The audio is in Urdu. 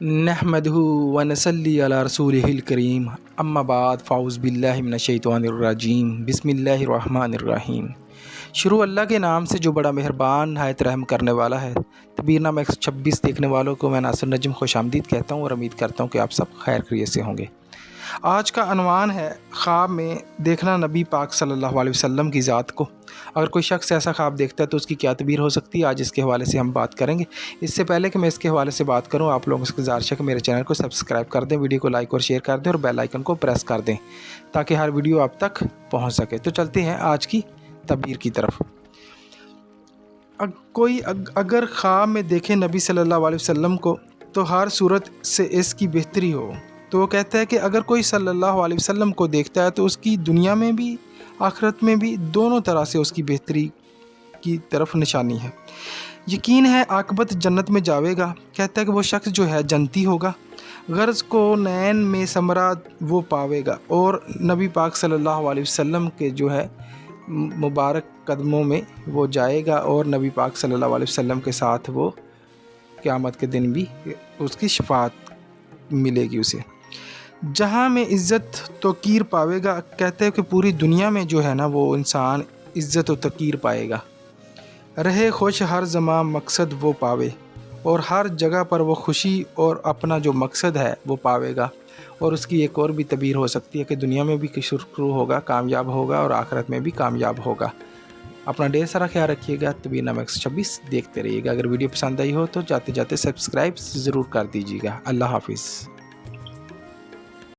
نحمدہ ونصلی علی رسولہ الکریم اما بعد فاعوذ باللہ من الشیطان الرجیم بسم اللہ الرحمن الرحیم۔ شروع اللہ کے نام سے جو بڑا مہربان نہایت رحم کرنے والا ہے۔ تدبیر نامہ 126 دیکھنے والوں کو میں ناصر نجم خوش آمدید کہتا ہوں اور امید کرتا ہوں کہ آپ سب خیر خیریت سے ہوں گے۔ آج کا عنوان ہے خواب میں دیکھنا نبی پاک صلی اللہ علیہ وسلم کی ذات کو۔ اگر کوئی شخص ایسا خواب دیکھتا ہے تو اس کی کیا تعبیر ہو سکتی ہے، آج اس کے حوالے سے ہم بات کریں گے۔ اس سے پہلے کہ میں اس کے حوالے سے بات کروں، آپ لوگوں سے گزارش ہے کہ میرے چینل کو سبسکرائب کر دیں، ویڈیو کو لائک اور شیئر کر دیں اور بیل آئیکن کو پریس کر دیں تاکہ ہر ویڈیو آپ تک پہنچ سکے۔ تو چلتے ہیں آج کی تعبیر کی طرف۔ کوئی اگر خواب میں دیکھے نبی صلی اللہ علیہ وسلم کو تو ہر صورت سے اس کی بہتری ہو، تو وہ کہتا ہے کہ اگر کوئی صلی اللہ علیہ وسلم کو دیکھتا ہے تو اس کی دنیا میں بھی آخرت میں بھی دونوں طرح سے اس کی بہتری کی طرف نشانی ہے۔ یقین ہے عاقبت جنت میں جاوے گا۔ کہتا ہے کہ وہ شخص جو ہے جنتی ہوگا، غرض کو نین میں ثمرہ وہ پاوے گا، اور نبی پاک صلی اللہ علیہ وسلم کے جو ہے مبارک قدموں میں وہ جائے گا، اور نبی پاک صلی اللہ علیہ وسلم کے ساتھ وہ قیامت کے دن بھی اس کی شفاعت ملے گی اسے۔ جہاں میں عزت توقیر پاوے گا، کہتے ہیں کہ پوری دنیا میں جو ہے نا وہ انسان عزت و توقیر پائے گا۔ رہے خوش ہر زمان مقصد وہ پاوے، اور ہر جگہ پر وہ خوشی اور اپنا جو مقصد ہے وہ پاوے گا۔ اور اس کی ایک اور بھی تعبیر ہو سکتی ہے کہ دنیا میں بھی سرخرو ہوگا، کامیاب ہوگا، اور آخرت میں بھی کامیاب ہوگا۔ اپنا ڈھیر سارا خیال رکھیے گا۔ تدبیر نامہ 126 دیکھتے رہیے گا۔ اگر ویڈیو پسند آئی ہو تو جاتے جاتے سبسکرائب ضرور کر دیجیے گا۔ اللہ حافظ۔